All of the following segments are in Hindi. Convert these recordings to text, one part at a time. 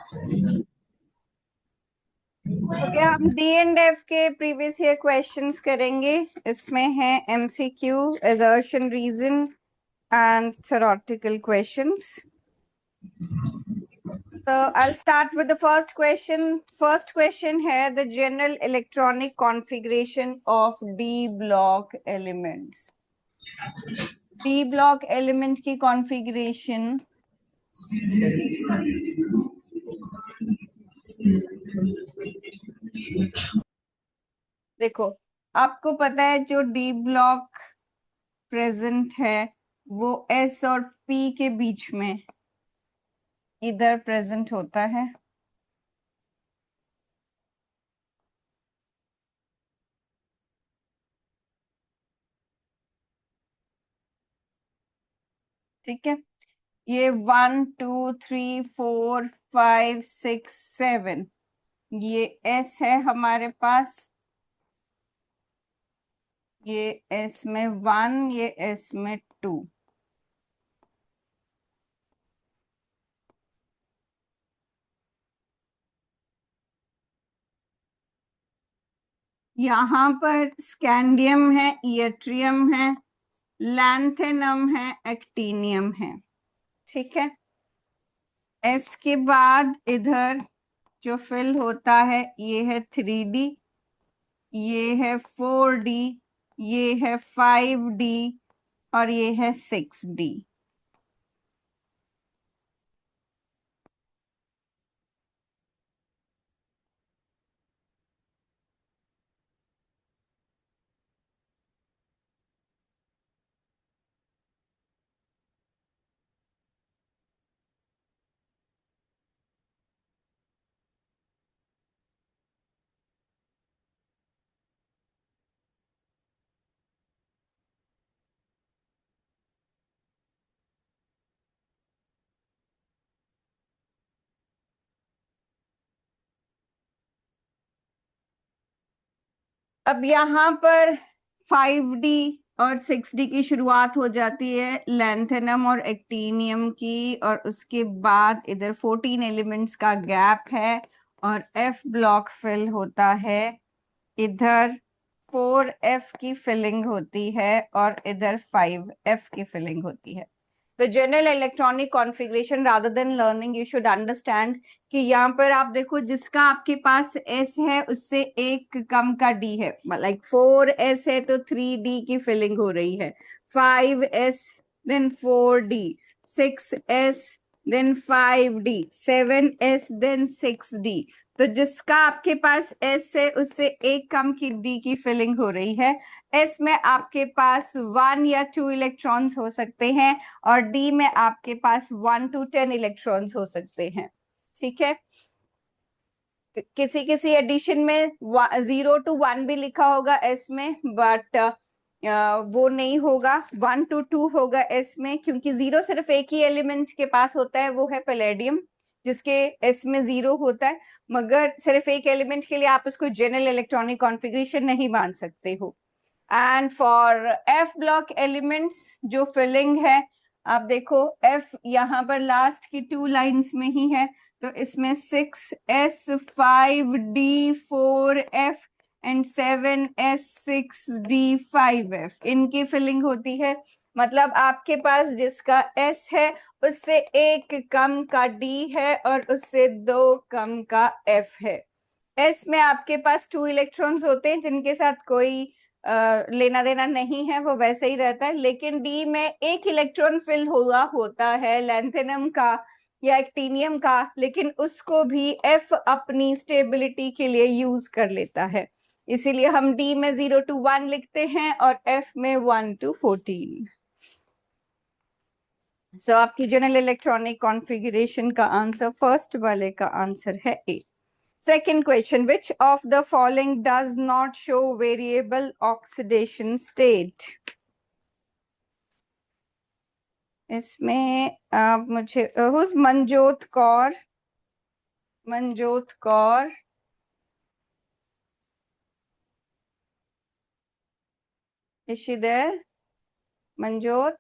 ओके, हम डी एंड एफ के प्रीवियस ईयर क्वेश्चंस करेंगे। इसमें है MCQ, assertion, reason and theoretical questions. So I'll start with the first question. First question है the general electronic configuration of D block elements. D block element की configuration देखो, आपको पता है जो डी ब्लॉक प्रेजेंट है वो एस और पी के बीच में इधर प्रेजेंट होता है। ठीक है, ये 1 2 3 4 5 6 7 ये एस है हमारे पास। ये एस में 1, ये एस में 2। यहाँ पर स्कैंडियम है, इयट्रियम है, लैंथेनम है, एक्टीनियम है। ठीक है, एस के बाद इधर जो फिल होता है ये है 3D, ये है 4D, ये है 5D और ये है 6D। अब यहाँ पर 5D और 6D की शुरुआत हो जाती है लैंथेनम और एक्टीनियम की, और उसके बाद इधर 14 एलिमेंट्स का गैप है और एफ ब्लॉक फिल होता है। इधर 4F की फिलिंग होती है और इधर 5F की फिलिंग होती है। तो general electronic configuration rather than learning you should understand कि यहाँ पर आप देखो जिसका आपके पास S है उससे एक कम का D है। लाइक 4S है तो 3D की फिलिंग हो रही है, 5S then 4D, 6S then 5D, 7S then 6D। तो जिसका आपके पास S है उससे एक कम की D की फिलिंग हो रही है। S में आपके पास 1 या 2 इलेक्ट्रॉन्स हो सकते हैं और D में आपके पास 1 to 10 इलेक्ट्रॉन्स हो सकते हैं। ठीक है, किसी किसी एडिशन में 0 to 1 भी लिखा होगा एस में, बट वो नहीं होगा। 1 to 2 होगा एस में, क्योंकि 0 सिर्फ एक ही एलिमेंट के पास होता है, वो है पैलेडियम, जिसके एस में 0 होता है। मगर सिर्फ एक एलिमेंट के लिए आप उसको जनरल इलेक्ट्रॉनिक कॉन्फ़िगरेशन नहीं मान सकते हो। And for F block elements जो फिलिंग है, आप देखो एफ यहाँ पर लास्ट की 2 लाइंस में ही है, तो इसमें 6S 5D 4F and 7S 6D 5F इनकी फिलिंग होती है। मतलब आपके पास जिसका S है उससे एक कम का D है और उससे 2 कम का F है। S में आपके पास 2 इलेक्ट्रॉन्स होते हैं जिनके साथ कोई लेना देना नहीं है, वो वैसे ही रहता है। लेकिन डी में एक इलेक्ट्रॉन फिल हुआ होता है लैंथेनम का या एक्टीनियम का, लेकिन उसको भी एफ अपनी स्टेबिलिटी के लिए यूज कर लेता है। इसीलिए हम डी में 0 to 1 लिखते हैं और एफ में 1 to 14। सो आपकी जनरल इलेक्ट्रॉनिक कॉन्फ़िगरेशन का आंसर फर्स्ट वाले का आंसर है ए। Second question, which of the following does not show variable oxidation state? इसमें आप मुझे who's Manjot Kaur? Manjot Kaur, is she there? Manjot,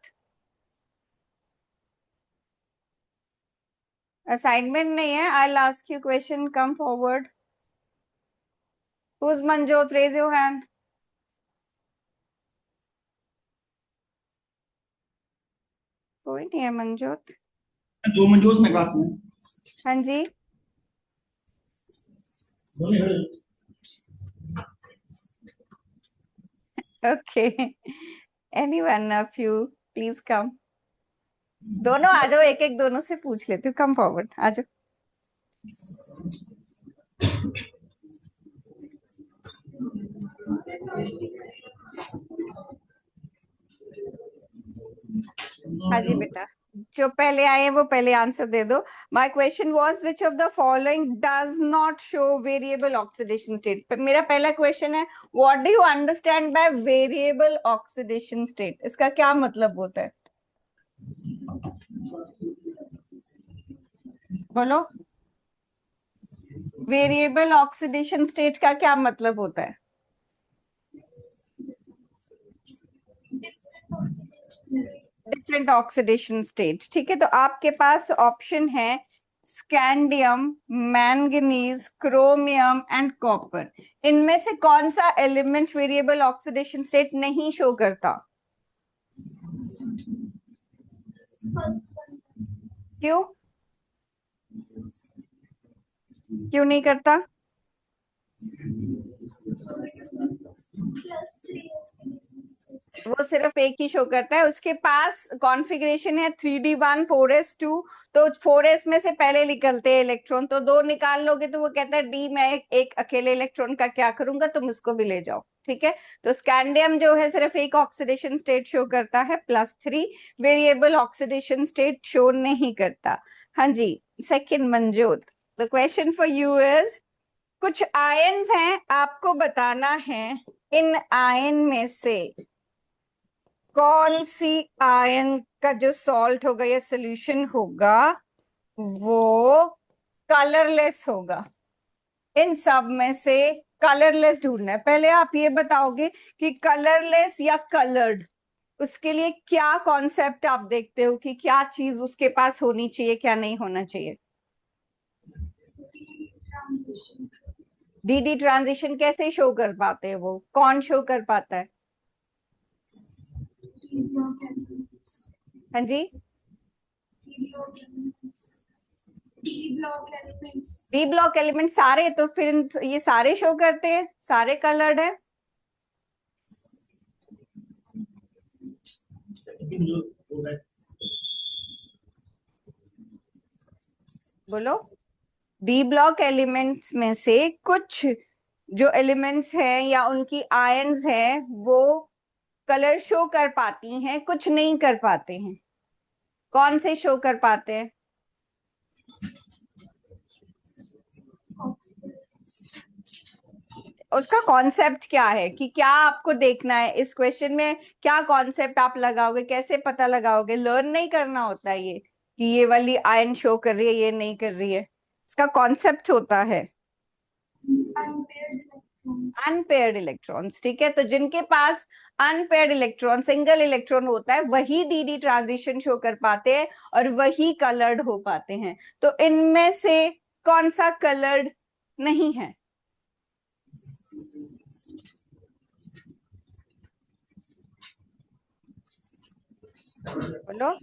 assignment नहीं है. I'll ask you question. Come forward. Who's Manjot? Raise your hand. कोई नहीं है मंजोत. दो मंजूस में क्लास में. हाँ जी. Okay. Anyone of you, please come. दोनों आ जाओ, एक एक दोनों से पूछ लेती हूँ. Come forward. आ जाओ. हाँ जी बेटा, जो पहले आए हैं वो पहले आंसर दे दो. My question was which of the following does not show variable oxidation state. मेरा पहला क्वेश्चन है, what do you understand by variable oxidation state? इसका क्या मतलब होता है? बोलो. वेरिएबल ऑक्सीडेशन स्टेट का क्या मतलब होता है? Different oxidation state. ठीक है, तो आपके पास ऑप्शन है scandium, manganese, chromium and copper. इनमें से कौन सा एलिमेंट वेरिएबल ऑक्सीडेशन स्टेट नहीं शो करता? क्यों क्यों नहीं करता? वो सिर्फ एक ही शो करता है. उसके पास कॉन्फ़िगरेशन है 3d1 4s2. तो 4s में से पहले निकलते हैं इलेक्ट्रॉन, तो 2 निकाल लोगे तो वो कहता है डी, मैं एक अकेले इलेक्ट्रॉन का क्या करूंगा, तुम इसको भी ले जाओ. ठीक है, तो स्कैंडियम जो है सिर्फ एक ऑक्सीडेशन स्टेट शो करता है +3. वेरिएबल ऑक्सीडेशन स्टेट शो नहीं करता. हाँ जी. सेकंड मंजूत, the question for you is, कुछ आयन्स हैं, आपको बताना है इन आयन में से कौन सी आयन का जो सॉल्ट होगा या सोल्यूशन होगा वो कलरलेस होगा. इन सब में से कलरलेस ढूंढना है. पहले आप ये बताओगे कि कलरलेस या कलर्ड, उसके लिए क्या कॉन्सेप्ट आप देखते हो कि क्या चीज उसके पास होनी चाहिए, क्या नहीं होना चाहिए? डी ट्रांजिशन कैसे शो कर पाते हैं? वो कौन शो कर पाता है? हाँ जी. डी ब्लॉक एलिमेंट सारे, तो फिर ये सारे शो करते हैं, सारे कलर्ड है. बोलो. डी ब्लॉक एलिमेंट्स में से कुछ जो एलिमेंट्स हैं या उनकी आयन्स हैं वो कलर शो कर पाती हैं, कुछ नहीं कर पाते हैं. कौन से शो कर पाते हैं? उसका कॉन्सेप्ट क्या है कि क्या आपको देखना है इस क्वेश्चन में? क्या कॉन्सेप्ट आप लगाओगे, कैसे पता लगाओगे? लर्न नहीं करना होता है ये कि ये वाली आयन शो कर रही है, ये नहीं कर रही है. इसका कॉन्सेप्ट होता है अनपेयर्ड इलेक्ट्रॉन्स. ठीक है, तो जिनके पास अनपेयर्ड इलेक्ट्रॉन, सिंगल इलेक्ट्रॉन होता है, वही डी ट्रांजिशन शो कर पाते हैं और वही कलर्ड हो पाते हैं. तो इनमें से कौन सा कलर्ड नहीं है? बोलो.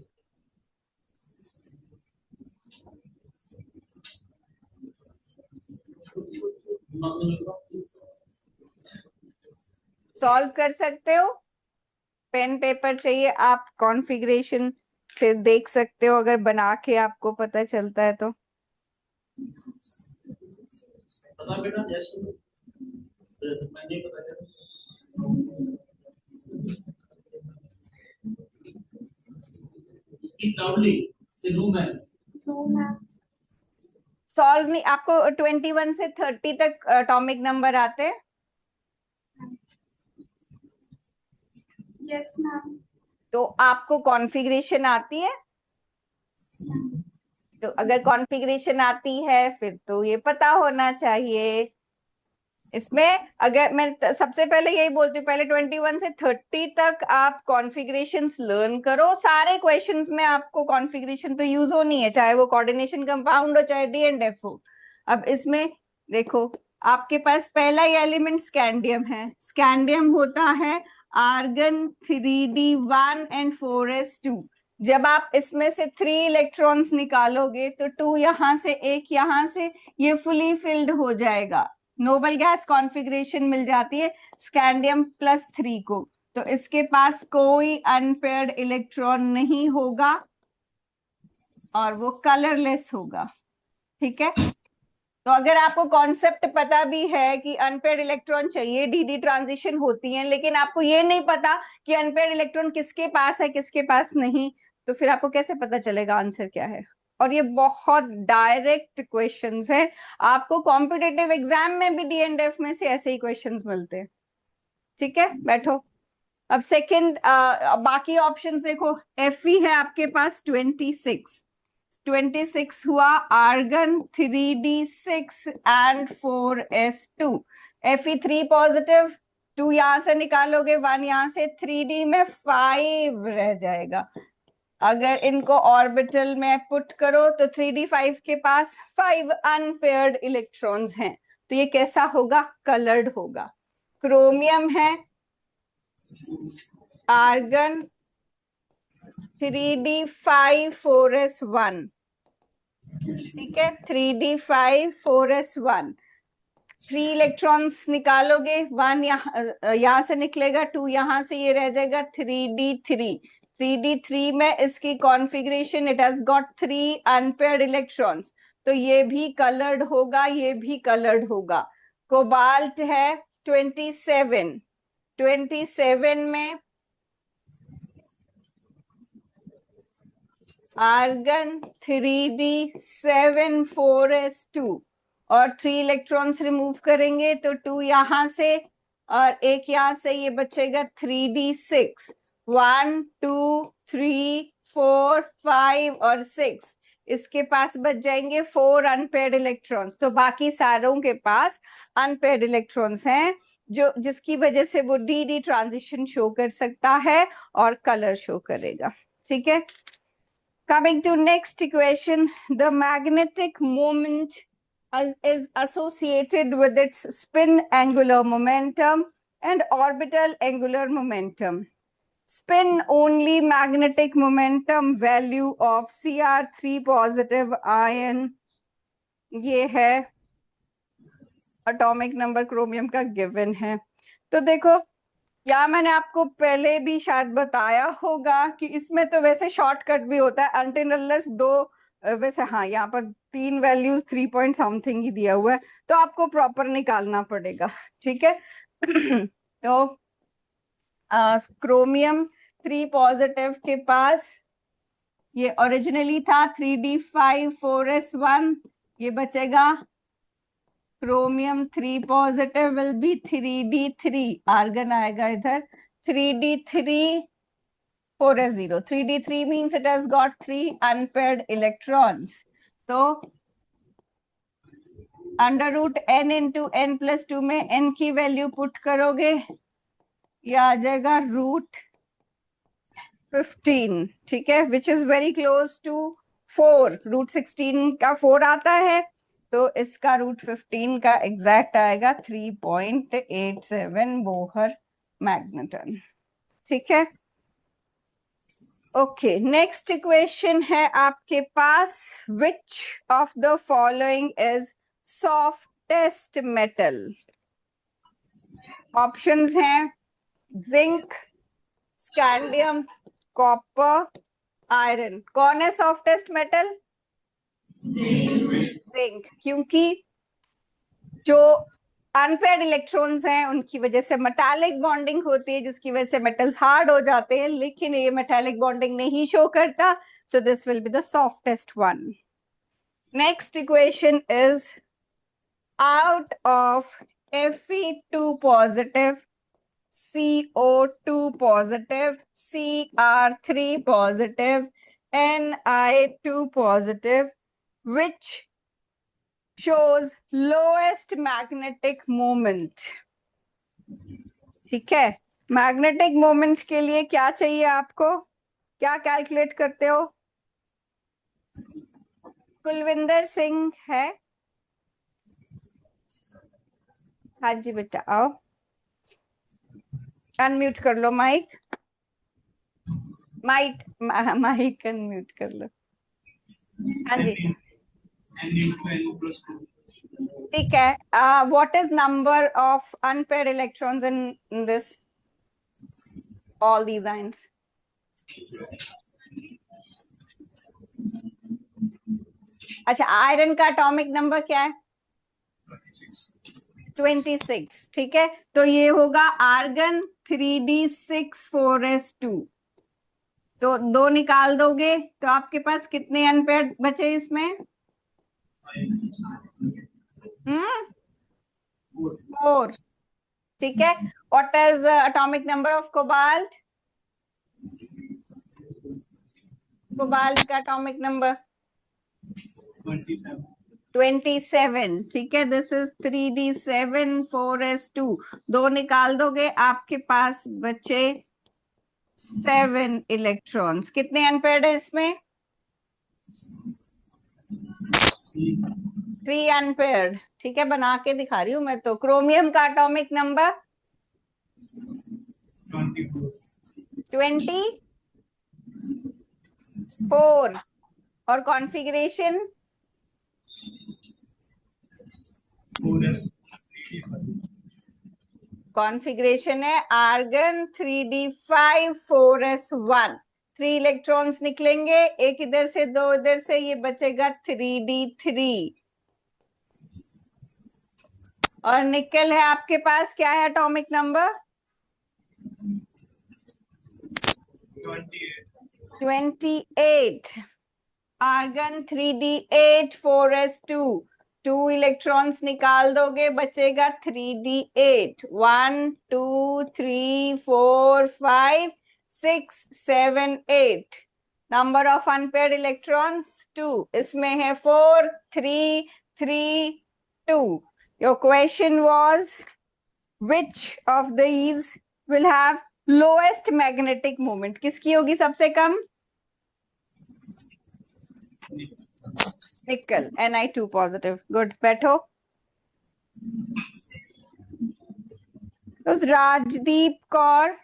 सॉल्व कर सकते हो? पेन पेपर चाहिए? आप कॉन्फ़िगरेशन से देख सकते हो, अगर बना के आपको पता चलता है तो. सॉल्व नहीं, आपको 21 से 30 तक एटॉमिक नंबर आते हैं. Yes ma'am. तो आपको कॉन्फ़िगरेशन आती है? तो अगर कॉन्फ़िगरेशन आती है फिर तो ये पता होना चाहिए. इसमें अगर मैं सबसे पहले यही बोलती हूँ, पहले 21 से 30 तक आप कॉन्फ़िगरेशंस लर्न करो। सारे क्वेश्चंस में आपको कॉन्फ़िगरेशन तो यूज होनी है, चाहे वो कोऑर्डिनेशन कंपाउंड हो चाहे डी एंड एफ हो। अब इसमें देखो, आपके पास पहला ही एलिमेंट स्कैंडियम है। स्कैंडियम होता है आर्गन 3d1 एंड 4s2। जब आप इसमें से 3 इलेक्ट्रॉन्स निकालोगे तो 2 यहां से, 1 यहां से, ये फुली फिल्ड हो जाएगा। नोबल गैस कॉन्फ़िगरेशन मिल जाती है स्कैंडियम +3 को। तो इसके पास कोई अनपेयर्ड इलेक्ट्रॉन नहीं होगा और वो कलरलेस होगा। ठीक है, तो अगर आपको कॉन्सेप्ट पता भी है कि अनपेयर्ड इलेक्ट्रॉन चाहिए, डी ट्रांजिशन होती है, लेकिन आपको ये नहीं पता कि अनपेयर्ड इलेक्ट्रॉन किसके पास है किसके पास नहीं, तो फिर आपको कैसे पता चलेगा आंसर क्या है? और ये बहुत डायरेक्ट क्वेश्चंस है, आपको कॉम्पिटिटिव एग्जाम में भी डी एंड एफ में से ऐसे ही क्वेश्चंस मिलते हैं। ठीक है, बैठो। अब सेकंड, बाकी ऑप्शंस देखो। एफ है आपके पास 26 हुआ argon 3d6 and 4s2। Fe3 positive, 2 यहां से निकालोगे, 1 यहां से, 3d में 5 रह जाएगा। अगर इनको ऑर्बिटल में पुट करो तो 3d5 के पास 5 अनपेयर्ड इलेक्ट्रॉन्स हैं। तो ये कैसा होगा? कलर्ड होगा। क्रोमियम है आर्गन 3d5 4s1। ठीक है, 3d5 4s1। 3 इलेक्ट्रॉन्स निकालोगे, 1 यहां से निकलेगा, 2 यहां से, ये रह जाएगा 3d3। 3d3 में इसकी configuration, it has got 3 unpaired electrons, तो ये भी कलर्ड होगा, ये भी कलर्ड होगा। कोबाल्ट है 27। 27 में आर्गन 3d7 4s2 और 3 इलेक्ट्रॉन्स रिमूव करेंगे तो 2 यहां से और 1 यहां से, ये बचेगा 3d6। 1 2 3 4 5 और 6, इसके पास बच जाएंगे 4 अनपेयर्ड इलेक्ट्रॉन्स। तो बाकी सारों के पास अनपेयर्ड इलेक्ट्रॉन्स हैं, जो जिसकी वजह से वो डी ट्रांजिशन शो कर सकता है और कलर शो करेगा। ठीक है, coming to next equation, the magnetic moment is associated with its spin angular momentum and orbital angular momentum. Spin only magnetic momentum value of Cr3 positive ion, ये है एटॉमिक नंबर क्रोमियम का गिवन है। तो देखो, या मैंने आपको पहले भी शायद बताया होगा कि इसमें तो वैसे शॉर्टकट भी होता है, अनटिल अनलेस 2, वैसे हाँ यहाँ पर 3 वैल्यूज 3 पॉइंट समथिंग ही दिया हुआ है, तो आपको प्रॉपर निकालना पड़ेगा। ठीक है तो क्रोमियम 3 पॉजिटिव के पास ये ओरिजिनली था 3d5 4s1, ये बचेगा chromium 3 positive will be 3d3, argon आएगा इधर 3d3 4s0। 3d3 means it has got 3 unpaired electrons, तो under root n into n+2 में n की वैल्यू पुट करोगे, ये आ जाएगा √15। ठीक है, which is very close to 4। √16 का 4 आता है, तो इसका √15 का एग्जैक्ट आएगा 3.87 बोहर मैग्नेटन। ठीक है, ओके, नेक्स्ट इक्वेशन है आपके पास, which of the following is softest metal? Options हैं जिंक, स्कैंडियम, कॉपर, आयरन। कौन है सॉफ्टेस्ट मेटल? जिंक, क्योंकि जो अनपेयर्ड इलेक्ट्रॉन्स हैं उनकी वजह से मेटालिक बॉन्डिंग होती है, जिसकी वजह से मेटल्स हार्ड हो जाते हैं, लेकिन ये मेटालिक बॉन्डिंग नहीं शो करता, so this will be the softest one. Next equation is out of Fe2 positive, CO2 positive, Cr3 positive, Ni2 positive, which shows lowest magnetic moment. ठीक है, मैग्नेटिक मोमेंट के लिए क्या चाहिए आपको, क्या कैलकुलेट करते हो? कुलविंदर सिंह है? हाँ जी बेटा आओ, अनम्यूट कर लो माइक, माइक अनम्यूट कर लो। हाँ जी ठीक है। What is number of unpaired electrons in this all these ions? अच्छा, आयरन का एटॉमिक नंबर क्या है? 26। ठीक है, तो ये होगा आर्गन 3d6 4s2। तो 2 निकाल दोगे तो आपके पास कितने अनपेयर्ड बचे इसमें? 4। ठीक है, what is atomic number of cobalt? Cobalt का एटॉमिक नंबर 27। ठीक है, दिस इज 3d7 4s2। 2 निकाल दोगे आपके पास बचे 7 इलेक्ट्रॉन्स। कितने अनपेयर्ड है इसमें? 3 अनपेयर्ड। ठीक है, बना के दिखा रही हूं मैं तो। क्रोमियम का एटॉमिक नंबर 24 और कॉन्फ़िगरेशन 4s। है आर्गन 3d5 4s1। 3 इलेक्ट्रॉन्स निकलेंगे, एक इधर से 2 इधर से, ये बचेगा 3d3। और निकल है आपके पास क्या है atomic number? 28। Argon 3d8 4s2। 2 electrons निकाल दोगे, बचेगा 3d8। 1 2 3 4 5 6 7 8। Number of unpaired electrons 2। इसमें है 4 3 3 2। Your question was which of these will have lowest magnetic moment? किसकी होगी सबसे कम? निकल, Ni2 पॉजिटिव। गुड, बैठो। तो Rajdeep Kaur,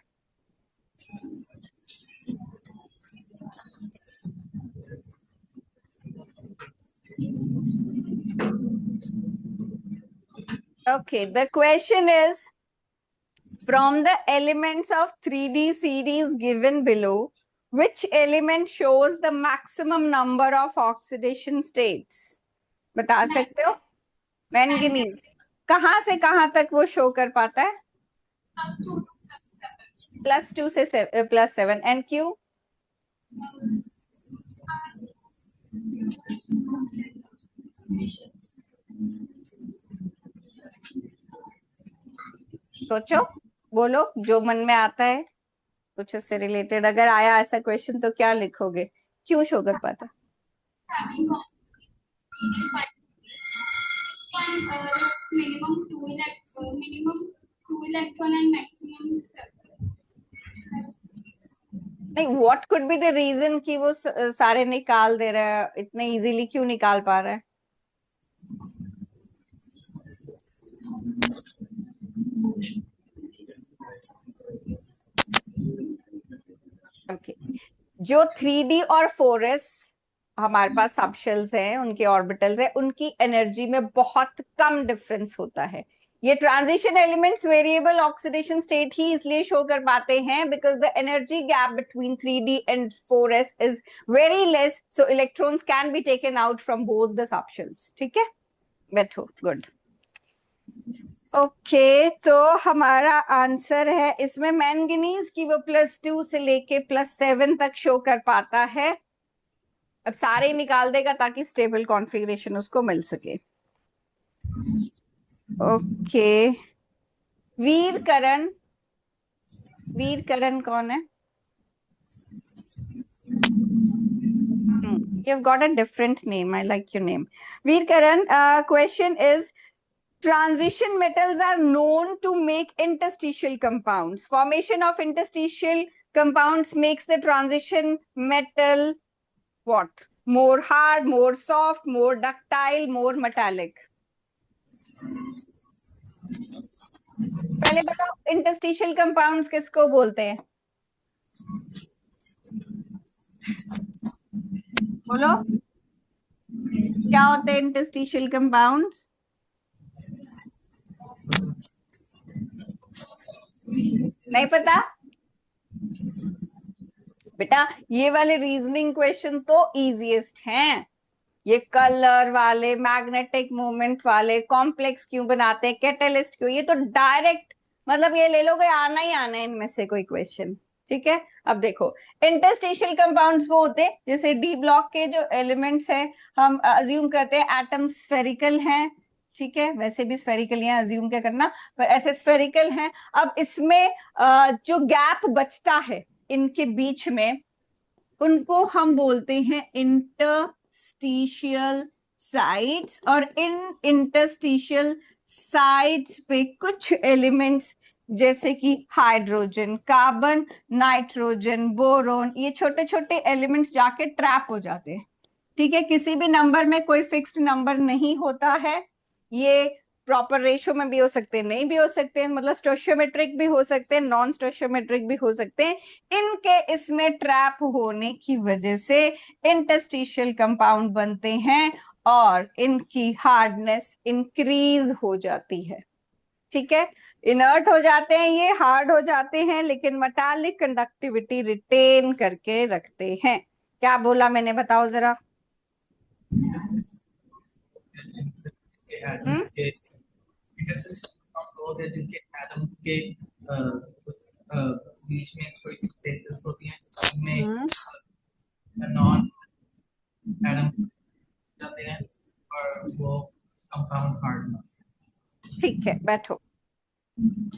okay, the question is from the elements of 3D series given below, which element shows the maximum number of oxidation states? बता सकते हो? मैंगनीज। कहां से कहां तक वो शो कर पाता है? +2 से +7। And Q? सोचो, बोलो जो मन में आता है कुछ उससे रिलेटेड। अगर आया ऐसा क्वेश्चन तो क्या लिखोगे? क्यों शो कर पाता? minimum 2 electron and maximum 7. नहीं, what could be the reason कि वो सारे निकाल दे रहा है, इतने इजीली क्यों निकाल पा रहा है? ओके, जो 3D और 4s हमारे पास सबशेल्स हैं, उनके ऑर्बिटल्स हैं, उनकी एनर्जी में बहुत कम डिफरेंस होता है। ये transition elements variable oxidation state ही इसलिए शो कर पाते हैं because the energy gap between 3D and 4s is very less, so electrons can be taken out from both the subshells. ठीक है, बैठो। गुड, ओके, तो हमारा आंसर है इसमें मैंगनीज की वो +2 से लेके +7 तक शो कर पाता है। अब सारे ही निकाल देगा ताकि स्टेबल कॉन्फ़िगरेशन उसको मिल सके। ओके, वीरकरण। वीरकरण कौन है? You've got a different name. I like your name. Veer Karan, question is, transition metals are known to make interstitial compounds. Formation of interstitial compounds makes the transition metal what? More hard, more soft, more ductile, more metallic. पहले बताओ इंटरस्टिशियल कंपाउंड्स किसको बोलते हैं? बोलो, क्या होते हैं इंटरस्टिशियल कंपाउंड्स? नहीं पता बेटा, ये वाले रीजनिंग क्वेश्चन तो इजीएस्ट हैं। ये कलर वाले, मैग्नेटिक मोमेंट वाले, कॉम्प्लेक्स क्यों बनाते हैं, कैटलिस्ट क्यों, ये तो डायरेक्ट मतलब ये ले लोगे, आना ही आना है इनमें से कोई क्वेश्चन। ठीक है, अब देखो इंटरस्टिशियल कंपाउंड्स वो होते हैं जैसे डी ब्लॉक के जो एलिमेंट्स है, हम अज्यूम करते हैं एटम स्फेरिकल हैं। ठीक है, वैसे भी स्फेरिकल है, अज्यूम क्या करना, पर ऐसे स्फेरिकल हैं। अब इसमें जो गैप बचता है इनके बीच में, उनको हम बोलते हैं इंटरस्टिशियल साइट्स। और इन इंटरस्टिशियल साइट्स पे कुछ एलिमेंट्स जैसे कि हाइड्रोजन, कार्बन, नाइट्रोजन, बोरोन, ये छोटे छोटे एलिमेंट्स जाके ट्रैप हो जाते हैं। ठीक है, किसी भी नंबर में कोई फिक्स्ड नंबर नहीं होता है, ये प्रॉपर रेशियो में भी हो सकते हैं, नहीं भी हो सकते हैं, मतलब स्टोशियोमेट्रिक भी हो सकते हैं, नॉन स्टोशियोमेट्रिक भी हो सकते हैं। इनके इसमें ट्रैप होने की वजह से इंटरस्टिशियल कंपाउंड बनते हैं और इनकी हार्डनेस इंक्रीज हो जाती है। ठीक है, इनर्ट हो जाते हैं, ये हार्ड हो जाते हैं, लेकिन मेटालिक कंडक्टिविटी रिटेन करके रखते हैं। क्या बोला मैंने, बताओ जरा। जिनके एटम्स के बीच में थोड़ी सी स्पेसेस होती हैं, उनमें नॉन एटम जाते हैं और वो कंपाउंड हार्ड। ठीक है, बैठो।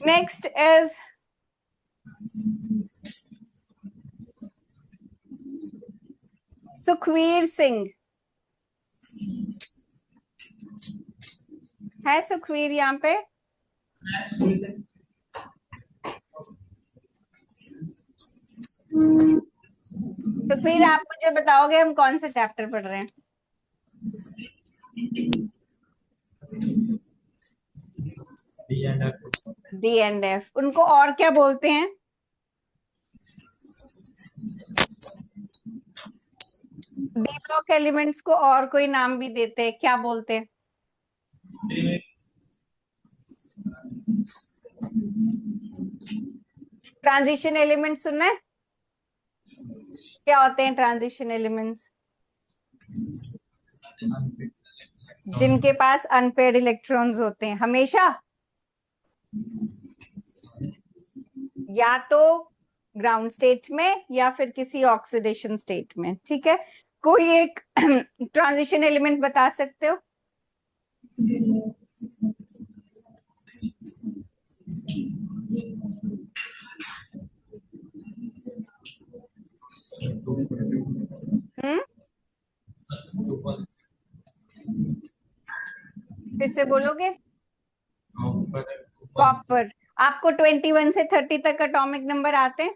Next is Sukhvir Singh. है सुखवीर यहाँ पे? सुखवीर, आप मुझे बताओगे हम कौन सा चैप्टर पढ़ रहे हैं? D and F. उनको और क्या बोलते हैं? डी ब्लॉक एलिमेंट्स को और कोई नाम भी देते हैं, क्या बोलते हैं? ट्रांजिशन एलिमेंट्स सुनना है? क्या होते हैं ट्रांजिशन एलिमेंट्स? जिनके पास अनपेयर्ड इलेक्ट्रॉन्स होते हैं हमेशा, या तो ग्राउंड स्टेट में या फिर किसी ऑक्सीडेशन स्टेट में। ठीक है, कोई एक ट्रांजिशन एलिमेंट बता सकते हो? फिर से बोलोगे? कॉपर। आपको 21 से 30 तक एटॉमिक नंबर आते हैं?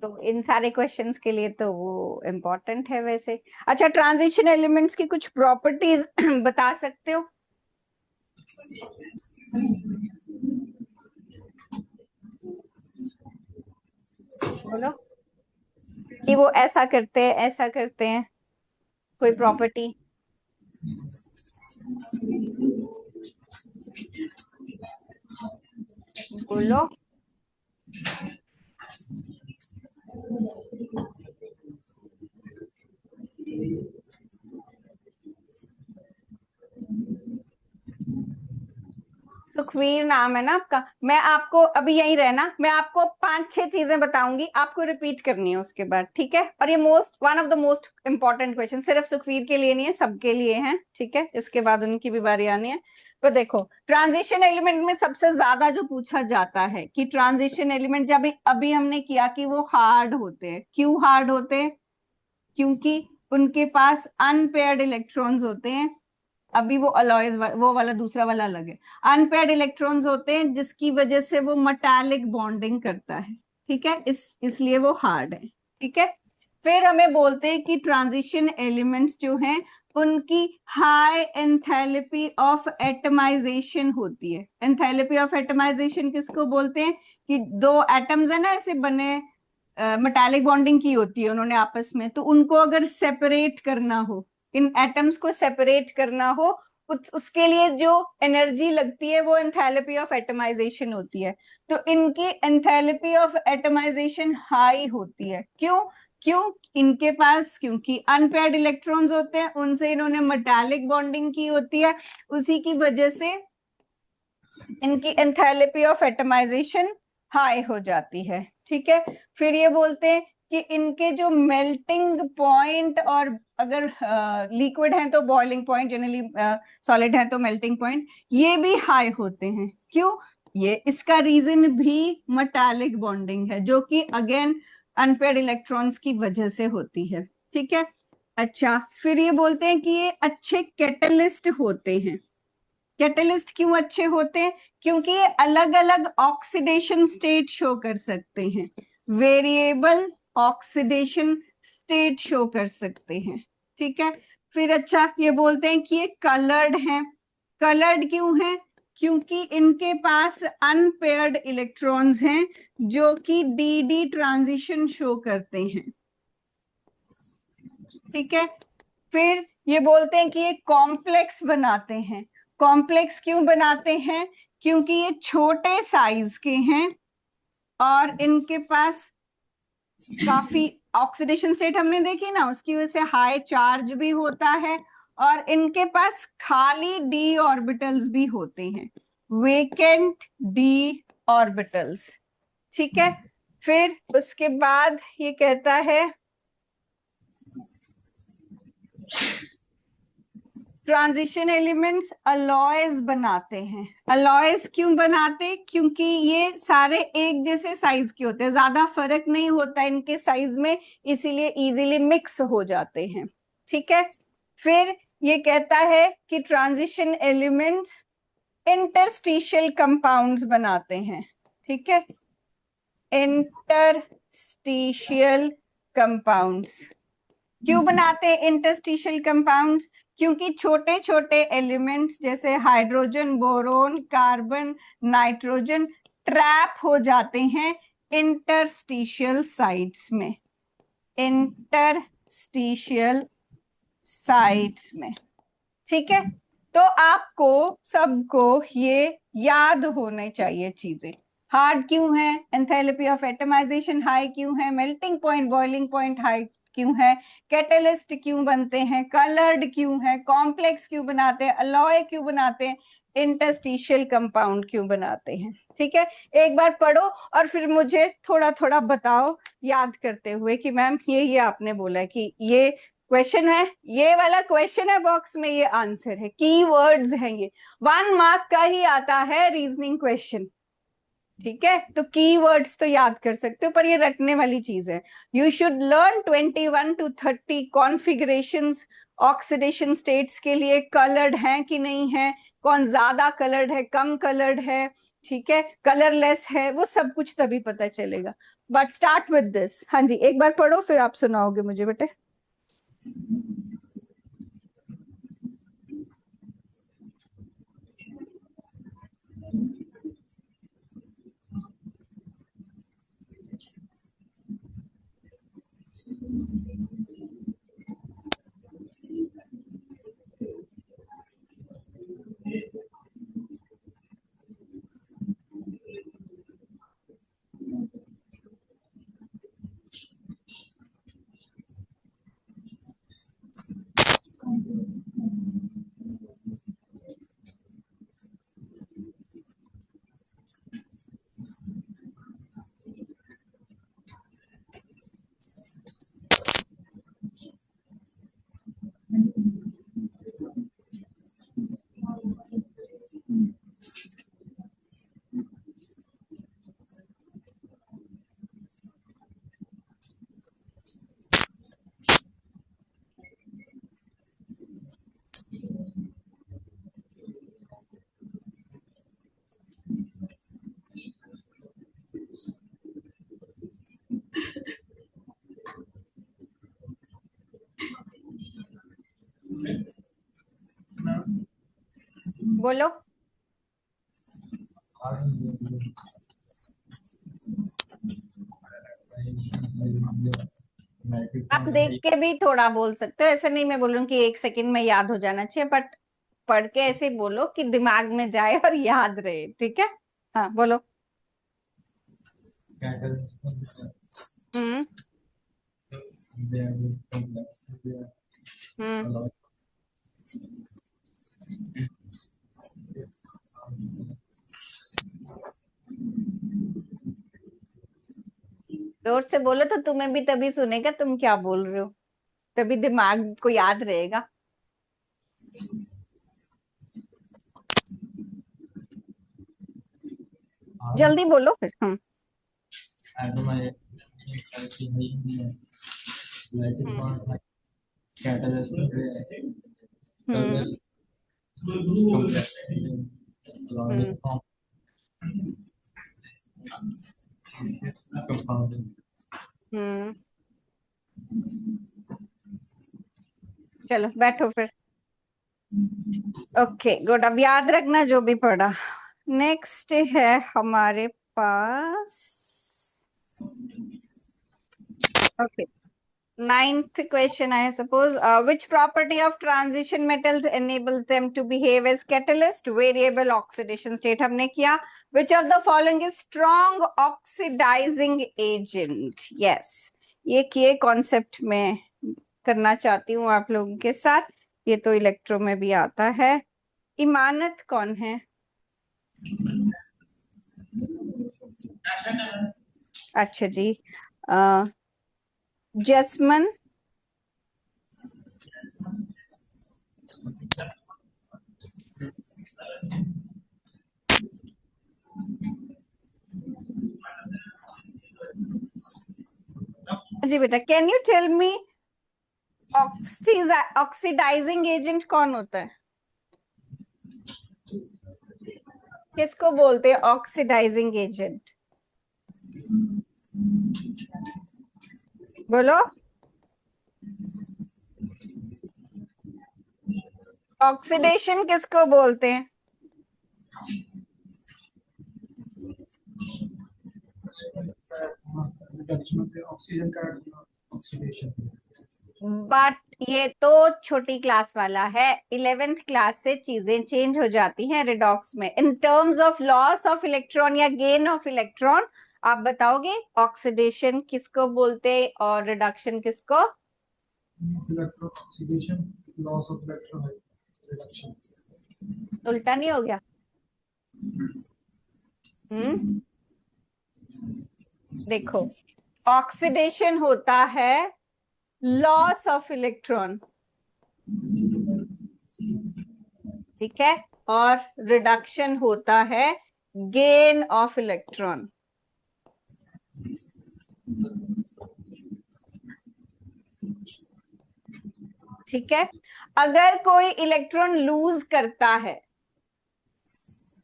तो इन सारे क्वेश्चंस के लिए तो वो इम्पोर्टेंट है वैसे। अच्छा, ट्रांजिशन एलिमेंट्स की कुछ प्रॉपर्टीज बता सकते हो? बोलो कि वो ऐसा करते हैं, ऐसा करते हैं, कोई प्रॉपर्टी। बोलो। सुखवीर नाम है ना आपका? मैं आपको अभी यहीं रहना, मैं आपको 5-6 चीजें बताऊंगी, आपको रिपीट करनी है उसके बाद। ठीक है, और ये one of the most important question, सिर्फ सुखवीर के लिए नहीं है, सबके लिए है। ठीक है, इसके बाद उनकी भी बारी आनी है। तो देखो ट्रांजिशन एलिमेंट में सबसे ज्यादा जो पूछा जाता है कि ट्रांजिशन एलिमेंट जब अभी हमने किया कि वो हार्ड होते हैं। क्यों हार्ड होते हैं? क्योंकि उनके पास अनपेयर्ड इलेक्ट्रॉन्स होते हैं। अभी वो अलॉयज वो वाला दूसरा वाला अलग है। अनपेयर्ड इलेक्ट्रॉन्स होते हैं जिसकी वजह से वो मेटालिक बॉन्डिंग करता है। ठीक है, इसलिए वो हार्ड है। ठीक है, फिर हमें बोलते हैं कि ट्रांजिशन एलिमेंट्स जो हैं उनकी हाई एंथैल्पी ऑफ एटमाइजेशन होती है। एंथैल्पी ऑफ एटमाइजेशन किसको बोलते हैं? कि दो एटम्स है ना ऐसे बने, मेटालिक बॉन्डिंग की होती है उन्होंने आपस में, तो उनको अगर सेपरेट करना हो, इन एटम्स को सेपरेट करना हो, उसके लिए जो एनर्जी लगती है वो एंथैल्पी ऑफ एटमाइजेशन होती है। तो इनकी एंथैल्पी ऑफ एटमाइजेशन हाई होती है। क्यों? क्यों इनके पास, क्योंकि अनपेयर्ड इलेक्ट्रॉन्स होते हैं, उनसे इन्होंने मेटालिक बॉन्डिंग की होती है, उसी की वजह से इनकी एंथैल्पी ऑफ एटमाइजेशन हाई हो जाती है। ठीक है, फिर ये बोलते हैं कि इनके जो मेल्टिंग पॉइंट, और अगर लिक्विड है तो बॉइलिंग पॉइंट, जनरली सॉलिड है तो मेल्टिंग पॉइंट, ये भी हाई होते हैं। क्यों? ये इसका रीजन भी मेटालिक बॉन्डिंग है, जो कि अगेन अनपेयर्ड इलेक्ट्रॉन्स की वजह से होती है। ठीक है, अच्छा, फिर ये बोलते हैं कि ये अच्छे कैटलिस्ट होते हैं। कैटलिस्ट क्यों अच्छे होते हैं? क्योंकि ये अलग अलग ऑक्सीडेशन स्टेट शो कर सकते हैं, वेरिएबल ऑक्सीडेशन स्टेट शो कर सकते हैं। ठीक है, फिर अच्छा ये बोलते हैं कि ये कलर्ड हैं। कलर्ड क्यों है? क्योंकि इनके पास अनपेयर्ड इलेक्ट्रॉन्स हैं जो कि डी डी ट्रांजिशन शो करते हैं। ठीक है, फिर ये बोलते हैं कि ये कॉम्प्लेक्स बनाते हैं। कॉम्प्लेक्स क्यों बनाते हैं? क्योंकि ये छोटे साइज के हैं और इनके पास काफी ऑक्सीडेशन स्टेट हमने देखी ना, उसकी वजह से हाई चार्ज भी होता है, और इनके पास खाली डी ऑर्बिटल्स भी होते हैं, वेकेंट डी ऑर्बिटल्स। ठीक है, फिर उसके बाद ये कहता है ट्रांजिशन एलिमेंट्स अलॉयज बनाते हैं। अलॉयज क्यों बनाते? क्योंकि ये सारे एक जैसे साइज के होते हैं, ज्यादा फर्क नहीं होता इनके साइज में, इसीलिए इजीली मिक्स हो जाते हैं। ठीक है, फिर ये कहता है कि ट्रांजिशन एलिमेंट्स इंटरस्टिशियल कंपाउंड्स बनाते हैं। ठीक है, इंटरस्टिशियल कंपाउंड्स क्यों बनाते हैं इंटरस्टिशियल कंपाउंड्स? क्योंकि छोटे छोटे एलिमेंट्स जैसे hydrogen, boron, carbon, nitrogen trap हो जाते हैं इंटरस्टिशियल साइट्स में। इंटरस्टिशियल साइट्स में। ठीक है, तो आपको सबको ये याद होने चाहिए चीजें। हार्ड क्यों है? एंथैल्पी ऑफ एटमाइजेशन हाई क्यों है? Melting point, boiling point high क्यों है? कैटलिस्ट क्यों बनते हैं? कलर्ड क्यों है? कॉम्प्लेक्स क्यों बनाते हैं? अलॉय क्यों बनाते हैं? इंटरस्टिशियल कंपाउंड क्यों बनाते हैं? ठीक है, एक बार पढ़ो और फिर मुझे थोड़ा थोड़ा बताओ याद करते हुए कि मैम ये आपने बोला कि ये क्वेश्चन है, ये वाला क्वेश्चन है बॉक्स में, ये आंसर है, कीवर्ड्स हैं ये। 1 मार्क का ही आता है रीजनिंग क्वेश्चन। ठीक है, तो कीवर्ड्स तो याद कर सकते हो, पर ये रटने वाली चीज है। You should learn 21 to 30 configurations oxidation states के लिए, कलर्ड है कि नहीं है, कौन ज्यादा कलर्ड है, कम कलर्ड है, ठीक है, कलरलेस है, वो सब कुछ तभी पता चलेगा। But start with this. हाँ जी, एक बार पढ़ो फिर आप सुनाओगे मुझे बेटे। बोलो। आप देख के भी थोड़ा बोल सकते हो, ऐसा नहीं मैं बोलूँ कि 1 सेकंड में याद हो जाना चाहिए, बट पढ़ के ऐसे बोलो कि दिमाग में जाए और याद रहे, ठीक है? हाँ बोलो। हम्म हम्म जोर से बोलो तो तुम्हें भी तभी सुनेगा तुम क्या बोल रहे हो, तभी दिमाग को याद रहेगा। जल्दी बोलो फिर। हम्म हम्म हम्म चलो बैठो फिर। ओके गुड, अब याद रखना जो भी पढ़ा। नेक्स्ट है हमारे पास, okay, 9th question I suppose. Which property of transition metals enables them to behave as catalyst? Variable oxidation state हमने किया. Which of the following is strong oxidizing agent? Yes, ये किए कॉन्सेप्ट में करना चाहती हूँ आप लोगों के साथ, ये तो इलेक्ट्रो में भी आता है। इमानत कौन है? अच्छा जी, जसमन, जी बेटा, can you tell me oxidising agent कौन होता है? किसको बोलते हैं ऑक्सीडाइजिंग एजेंट? बोलो। ऑक्सीडेशन किसको बोलते हैं? ऑक्सीजन का ऑक्सीडेशन। बट ये तो छोटी क्लास वाला है, 11th क्लास से चीजें चेंज हो जाती हैं रिडॉक्स में। In terms of loss of electron या गेन ऑफ इलेक्ट्रॉन आप बताओगे ऑक्सीडेशन किसको बोलते हैं और रिडक्शन किसको? Electron oxidation, loss of electron reduction. उल्टा नहीं हो गया? देखो, ऑक्सीडेशन होता है लॉस ऑफ इलेक्ट्रॉन, ठीक है, और रिडक्शन होता है गेन ऑफ इलेक्ट्रॉन। ठीक है, अगर कोई इलेक्ट्रॉन लूज करता है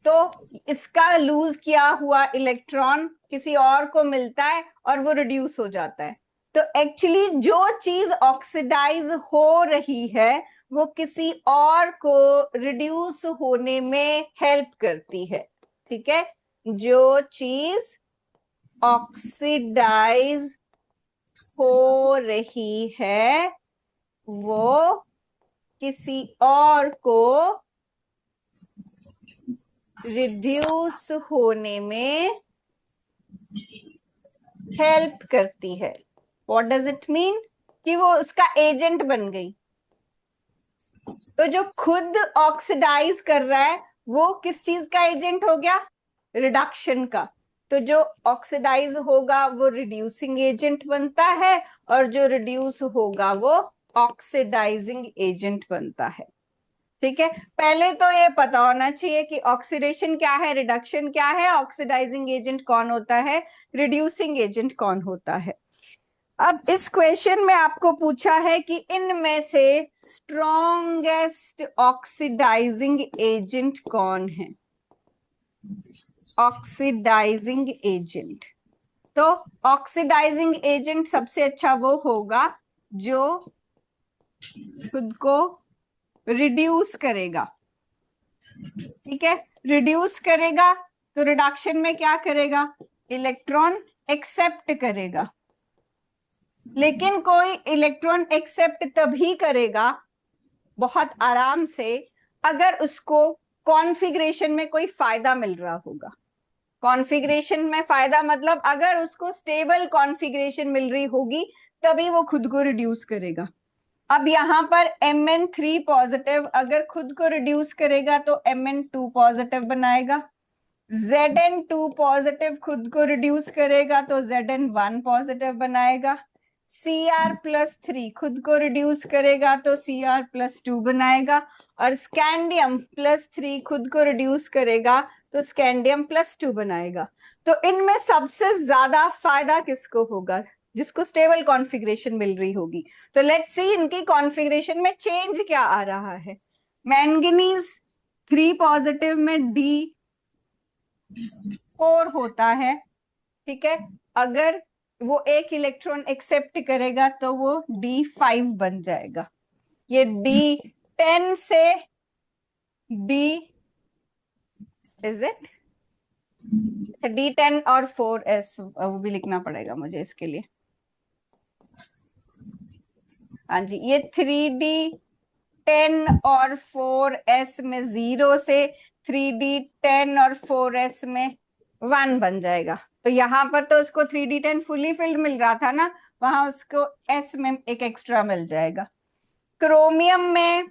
तो इसका लूज किया हुआ इलेक्ट्रॉन किसी और को मिलता है और वो रिड्यूस हो जाता है। तो एक्चुअली जो चीज ऑक्सीडाइज हो रही है वो किसी और को रिड्यूस होने में हेल्प करती है, ठीक है? जो चीज ऑक्सीडाइज हो रही है वो किसी और को रिड्यूस होने में हेल्प करती है। What does it mean? कि वो उसका एजेंट बन गई। तो जो खुद ऑक्सीडाइज कर रहा है वो किस चीज का एजेंट हो गया? रिडक्शन का। तो जो ऑक्सीडाइज होगा वो रिड्यूसिंग एजेंट बनता है और जो रिड्यूस होगा वो ऑक्सीडाइजिंग एजेंट बनता है, ठीक है? पहले तो ये पता होना चाहिए कि ऑक्सीडेशन क्या है, रिडक्शन क्या है, ऑक्सीडाइजिंग एजेंट कौन होता है, रिड्यूसिंग एजेंट कौन होता है। अब इस क्वेश्चन में आपको पूछा है कि इनमें से स्ट्रॉन्गेस्ट ऑक्सीडाइजिंग एजेंट कौन है? ऑक्सीडाइजिंग एजेंट, तो ऑक्सीडाइजिंग एजेंट सबसे अच्छा वो होगा जो खुद को रिड्यूस करेगा, ठीक है, रिड्यूस करेगा तो रिडक्शन में क्या करेगा, इलेक्ट्रॉन एक्सेप्ट करेगा। लेकिन कोई इलेक्ट्रॉन एक्सेप्ट तभी करेगा बहुत आराम से अगर उसको कॉन्फ़िगरेशन में कोई फायदा मिल रहा होगा। कॉन्फ़िगरेशन में फायदा मतलब अगर उसको स्टेबल कॉन्फ़िगरेशन मिल रही होगी तभी वो खुद को रिड्यूस करेगा। अब यहां पर Mn3 पॉजिटिव अगर खुद को रिड्यूस करेगा तो Mn2 पॉजिटिव बनाएगा। Zn2 पॉजिटिव खुद को रिड्यूस करेगा तो Zn1 पॉजिटिव बनाएगा। Cr+3 खुद को रिड्यूस करेगा तो Cr+2 बनाएगा। और स्कैंडियम+3 खुद को रिड्यूस करेगा तो स्कैंडियम+2 बनाएगा। तो इनमें सबसे ज्यादा फायदा किसको होगा, जिसको स्टेबल कॉन्फ़िगरेशन मिल रही होगी। तो लेट्स सी इनकी कॉन्फ़िगरेशन में चेंज क्या आ रहा है। मैंगनीज 3 पॉजिटिव में D4 होता है, ठीक है, अगर वो एक इलेक्ट्रॉन एक्सेप्ट करेगा तो वो D5 बन जाएगा। ये D10 से D इज इट D10 और 4s, वो भी लिखना पड़ेगा मुझे इसके लिए। हाँ जी, ये 3D10 और 4s में 0 से 3D10 और 4s में 1 बन जाएगा। तो यहाँ पर तो उसको 3D10 फुली फिल्ड मिल रहा था ना, वहां उसको s में एक एक्स्ट्रा मिल जाएगा। क्रोमियम में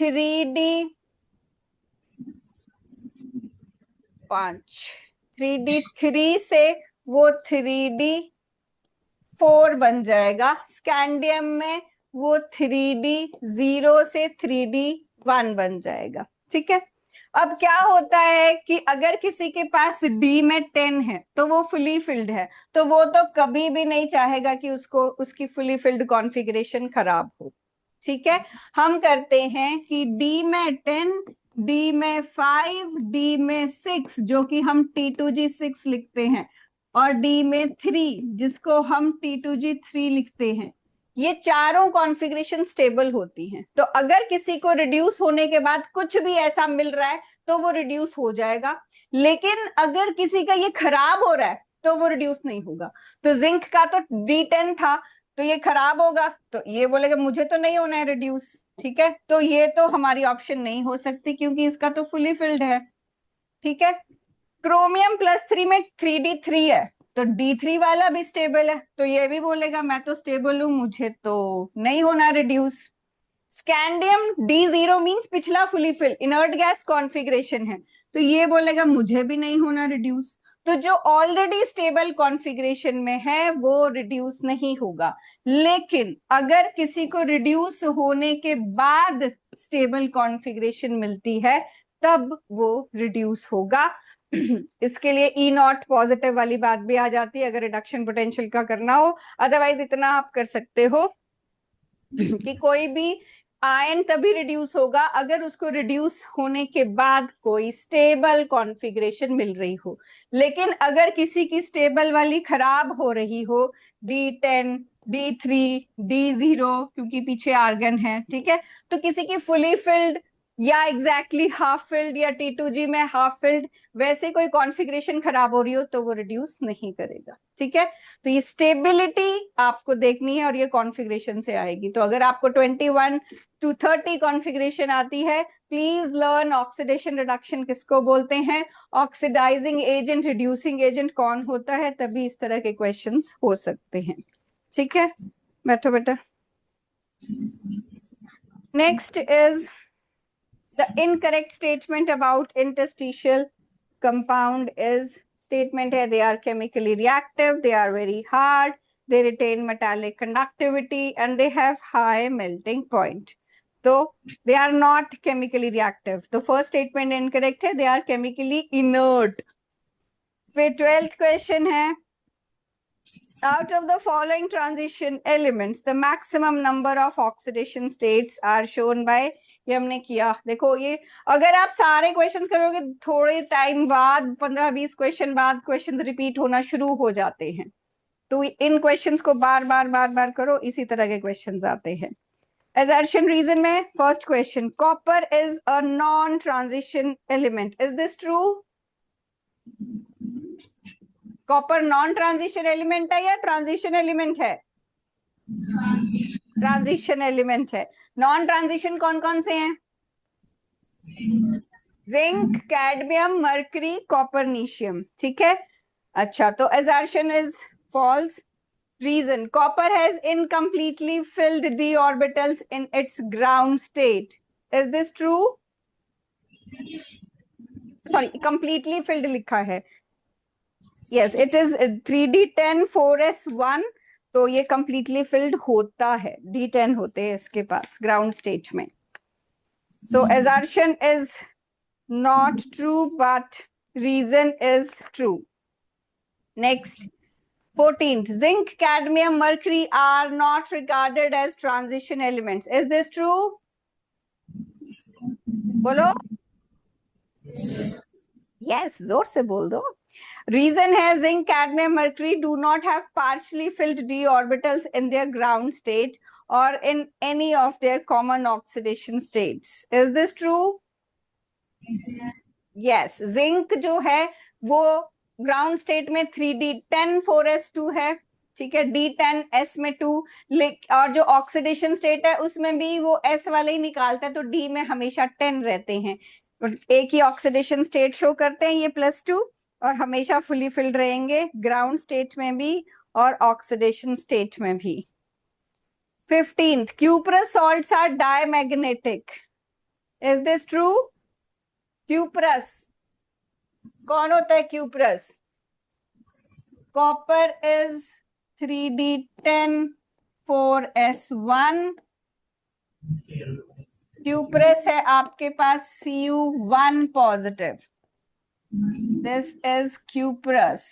3D3 से वो 3D4 बन जाएगा। स्कैंडियम में वो 3D0 से 3D1 बन जाएगा, ठीक है। अब क्या होता है कि अगर किसी के पास D में 10 है तो वो फुली फिल्ड है, तो वो तो कभी भी नहीं चाहेगा कि उसको उसकी फुली फिल्ड कॉन्फ़िगरेशन खराब हो, ठीक है। हम करते हैं कि D में 10, D में 5, D में 6 जो कि हम T2G6 लिखते हैं, और D में 3 जिसको हम T2G3 लिखते हैं, ये चारों कॉन्फ़िगरेशन स्टेबल होती हैं। तो अगर किसी को रिड्यूस होने के बाद कुछ भी ऐसा मिल रहा है तो वो रिड्यूस हो जाएगा, लेकिन अगर किसी का ये खराब हो रहा है तो वो रिड्यूस नहीं होगा। तो जिंक का तो D10 था, तो ये खराब होगा तो ये बोलेगा मुझे तो नहीं होना है रिड्यूस, ठीक है। तो ये तो हमारी ऑप्शन नहीं हो सकती क्योंकि इसका तो फुली फिल्ड है, ठीक है। क्रोमियम+3 में 3D3 है तो D3 वाला भी स्टेबल है, तो ये भी बोलेगा मैं तो स्टेबल हूं, मुझे तो नहीं होना रिड्यूस। स्कैंडियम D0 मींस पिछला fully fill inert gas configuration है, तो ये बोलेगा मुझे भी नहीं होना रिड्यूस। तो जो ऑलरेडी स्टेबल कॉन्फ़िगरेशन में है वो रिड्यूस नहीं होगा, लेकिन अगर किसी को रिड्यूस होने के बाद स्टेबल कॉन्फ़िगरेशन मिलती है तब वो रिड्यूस होगा। इसके लिए E0 पॉजिटिव वाली बात भी आ जाती है अगर रिडक्शन पोटेंशियल का करना हो। अदरवाइज इतना आप कर सकते हो कि कोई भी आयन तभी रिड्यूस होगा अगर उसको रिड्यूस होने के बाद कोई स्टेबल कॉन्फ़िगरेशन मिल रही हो। लेकिन अगर किसी की स्टेबल वाली खराब हो रही हो, D10, D3, D0 क्योंकि पीछे आर्गन है, ठीक है, तो किसी की फुली फिल्ड या एग्जैक्टली हाफ फिल्ड या T2G में हाफ फिल्ड वैसे कोई कॉन्फ़िगरेशन खराब हो रही हो तो वो रिड्यूस नहीं करेगा, ठीक है। तो ये स्टेबिलिटी आपको देखनी है और ये कॉन्फ़िगरेशन से आएगी। तो अगर आपको 21 to 30 कॉन्फ़िगरेशन आती है, प्लीज लर्न ऑक्सीडेशन रिडक्शन किसको बोलते हैं, ऑक्सीडाइजिंग एजेंट, रिड्यूसिंग एजेंट कौन होता है, तभी इस तरह के क्वेश्चंस हो सकते हैं, ठीक है। बैठो बेटा। Next is the incorrect statement about interstitial compound is statement hai they are chemically reactive, they are very hard, they retain metallic conductivity and they have high melting point. So they are not chemically reactive. The first statement incorrect hai, they are chemically inert. फिर 12th question है out of the following transition elements the maximum number of oxidation states are shown by, ये हमने किया। देखो ये अगर आप सारे क्वेश्चंस करोगे थोड़े टाइम बाद 15-20 क्वेश्चन बाद क्वेश्चंस रिपीट होना शुरू हो जाते हैं, तो इन क्वेश्चंस को बार बार करो, इसी तरह के क्वेश्चंस आते हैं। assertion reason में first question, copper is a non-transition element. Is this true? Copper non transition element है या ट्रांजिशन एलिमेंट है? ट्रांजिशन एलिमेंट है। नॉन ट्रांजिशन कौन कौन से हैं? Zinc, cadmium, mercury, copernicium. ठीक है, अच्छा, तो assertion is false. Reason, copper has incompletely filled d orbitals in its ground state. Is this true? Sorry, completely filled लिखा है। Yes, it is 3d10 4s1, तो ये completely filled होता है, d10 होते हैं इसके पास ground state में। So assertion is not true, but reason is true. Next, 14th, zinc, cadmium, mercury are not regarded as transition elements. Is this true? बोलो। Yes, जोर से बोल दो। Reason है zinc, cadmium, mercury do not have partially filled d orbitals in their ground state or in any of their common oxidation states. Is this true? Yes, zinc जो है वो ground state में 3d10 4s2 है, ठीक है, d10 s में 2, और जो ऑक्सीडेशन स्टेट है उसमें भी वो s वाले ही निकालता है, तो d में हमेशा 10 रहते हैं। एक ही ऑक्सीडेशन स्टेट शो करते हैं ये +2, और हमेशा फुली फिल्ड रहेंगे ग्राउंड स्टेट में भी और ऑक्सीडेशन स्टेट में भी। 15th, cuprous salts are diamagnetic. Is this true? Cuprous कौन होता है? Cuprous, copper is 3d10 4s1, cuprous है आपके पास Cu1 positive, this is cuprous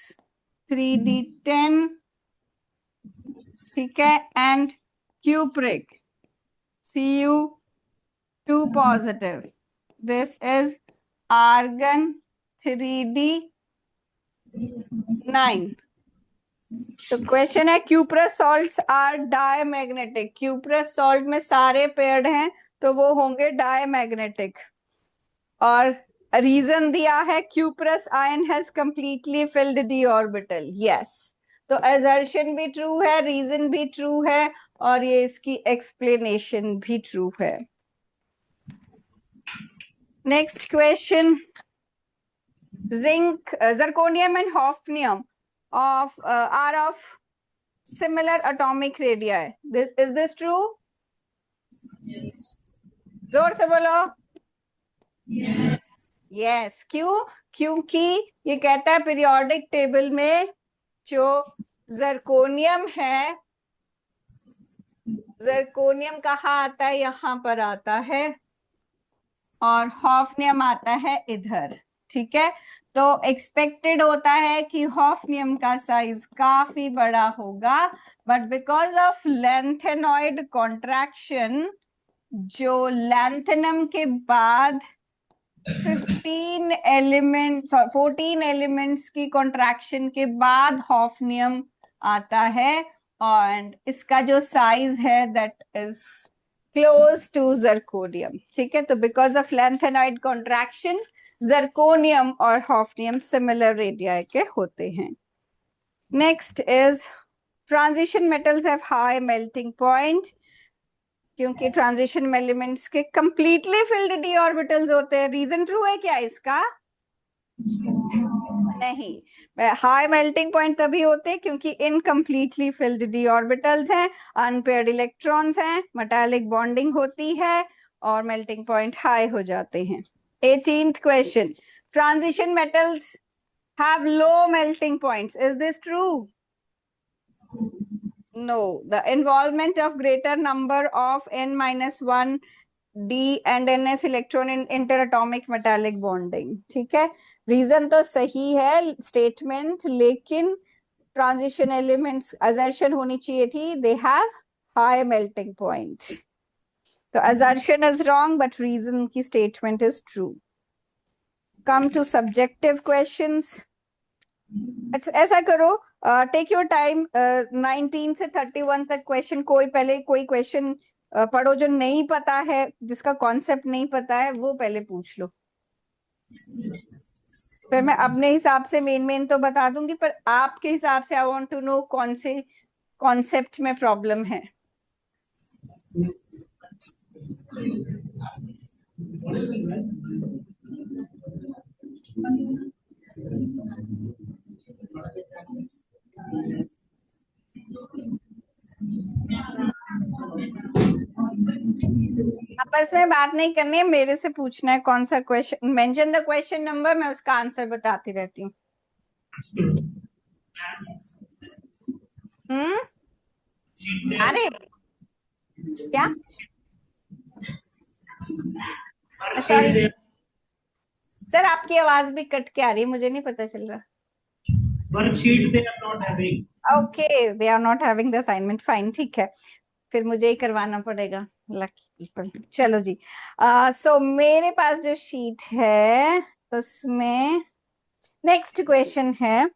3d10, ठीक है, and cupric Cu2 positive, this is argon 3d9। तो क्वेश्चन है cuprous salts are diamagnetic, cuprous salt में सारे पेयर्ड हैं तो वो होंगे डायमैग्नेटिक, और रीजन दिया है cuprous ion has completely filled D orbital. Yes, तो असर्शन भी ट्रू है, रीजन भी ट्रू है, और ये इसकी एक्सप्लेनेशन भी ट्रू है। Next question, zinc, zirconium and hafnium are of similar atomic radii. Is this true? Yes. जोर से बोलो। Yes. Yes. क्यों? क्योंकि ये कहता है पीरियोडिक टेबल में जो जर्कोनियम है, जर्कोनियम कहाँ आता है? यहाँ पर आता है, और हॉफनियम आता है इधर, ठीक है। तो एक्सपेक्टेड होता है कि हॉफनियम का साइज काफी बड़ा होगा, but because of lanthanoid contraction, जो लैंथेनम के बाद 14 एलिमेंट्स की कॉन्ट्रैक्शन के बाद हॉफनियम आता है, और इसका जो साइज है that is close to zirconium, ठीक है। तो because of lanthanoid contraction zirconium और हॉफनियम सिमिलर रेडियाई के होते हैं। Next is transition metals have high melting point, क्योंकि ट्रांजिशन एलिमेंट्स के कंप्लीटली फिल्ड डी ऑर्बिटल्स होते हैं। रीजन ट्रू है क्या इसका? नहीं, हाई मेल्टिंग पॉइंट तभी होते हैं क्योंकि इनकम्प्लीटली फिल्ड डी ऑर्बिटल्स हैं, अनपेयर्ड इलेक्ट्रॉन्स हैं, मेटालिक बॉन्डिंग होती है और मेल्टिंग पॉइंट हाई हो जाते हैं। 18th question, transition metals have low melting points. Is this true? No, the involvement of greater number of n-1 d and ns electron in interatomic metallic bonding, ठीक है। रीजन तो सही है स्टेटमेंट, लेकिन ट्रांजिशन एलिमेंट्स असर्शन होनी चाहिए थी, they have high melting point. तो assertion is wrong, but reason की statement is true. Come to subjective questions. ऐसा करो, टेक योर टाइम, 19 से 31 तक क्वेश्चन, कोई पहले कोई क्वेश्चन पढ़ो, जो नहीं पता है, जिसका कॉन्सेप्ट नहीं पता है वो पहले पूछ लो, फिर मैं अपने हिसाब से मेन तो बता दूंगी, पर आपके हिसाब से आई वांट टू नो कौन से कॉन्सेप्ट में प्रॉब्लम है। आपस में बात नहीं करनी है, मेरे से पूछना है कौन सा question, mention the question number, मैं उसका आंसर बताती रहती हूँ। अरे क्या, सॉरी सर, आपकी आवाज भी कट के आ रही है, मुझे नहीं पता चल रहा। Worksheet they are not having. Okay, they are not having the assignment, fine, ठीक है, फिर मुझे ही करवाना पड़ेगा, लकी पीपल। चलो जी, सो मेरे पास जो शीट है उसमें नेक्स्ट क्वेश्चन है,